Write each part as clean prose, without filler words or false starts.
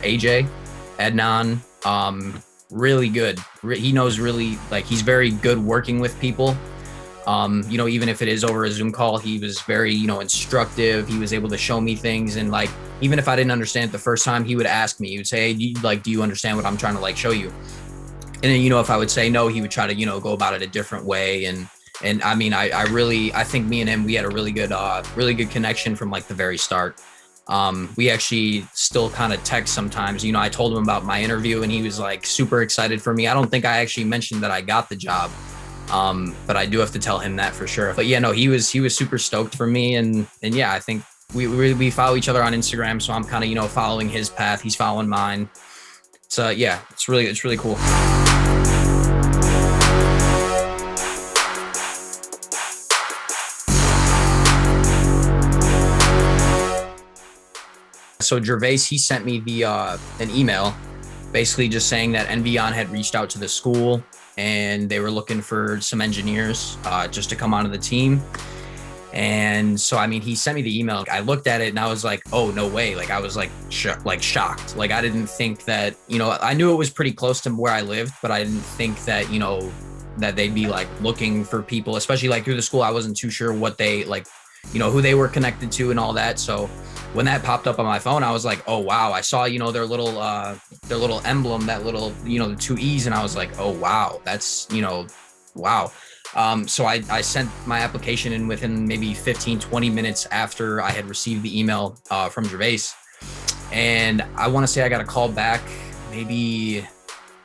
AJ Ednan. Really good. He knows really, like, he's very good working with people. Even if it is over a Zoom call, he was very, instructive. He was able to show me things. And like, even if I didn't understand it the first time, he would ask me, he would say, hey, do you understand what I'm trying to like show you? And then, if I would say no, he would try to, go about it a different way. And I mean, I think me and him, we had a really good connection from like the very start. We actually still kind of text sometimes. I told him about my interview and he was like super excited for me. I don't think I actually mentioned that I got the job. But I do have to tell him that for sure. But yeah, no, he was super stoked for me. And yeah, I think we follow each other on Instagram. So I'm kind of, following his path. He's following mine. So yeah, it's really cool. So Gervais, he sent me an email basically just saying that Envion had reached out to the school and they were looking for some engineers just to come onto the team. And so, I mean, he sent me the email. I looked at it and I was like, oh, no way. Like, I was like shocked. Like, I didn't think that, I knew it was pretty close to where I lived, but I didn't think that, that they'd be like looking for people, especially like through the school. I wasn't too sure what they like, who they were connected to and all that. So when that popped up on my phone, I was like, oh, wow. I saw, their little emblem, that little, the two E's. And I was like, oh, wow, that's, wow. So I sent my application in within maybe 15, 20 minutes after I had received the email from Gervais. And I want to say I got a call back maybe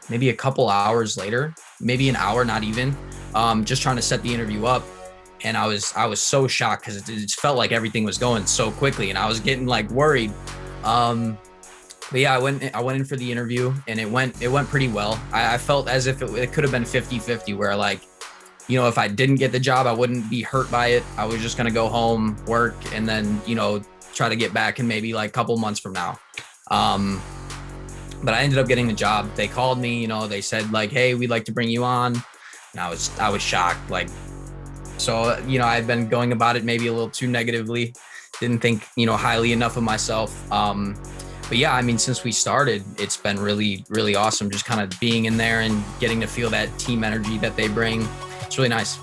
a couple hours later, maybe an hour, not even, just trying to set the interview up. And I was so shocked because it felt like everything was going so quickly and I was getting like worried. But yeah, I went in for the interview and it went pretty well. I felt as if it could have been 50-50 where like, if I didn't get the job, I wouldn't be hurt by it. I was just going to go home, work, and then, try to get back in maybe like a couple months from now. But I ended up getting the job. They called me, they said like, hey, we'd like to bring you on. And I was shocked. Like, so, I've been going about it maybe a little too negatively. Didn't think, highly enough of myself. But yeah, I mean, since we started, it's been really, really awesome. Just kind of being in there and getting to feel that team energy that they bring. It's really nice.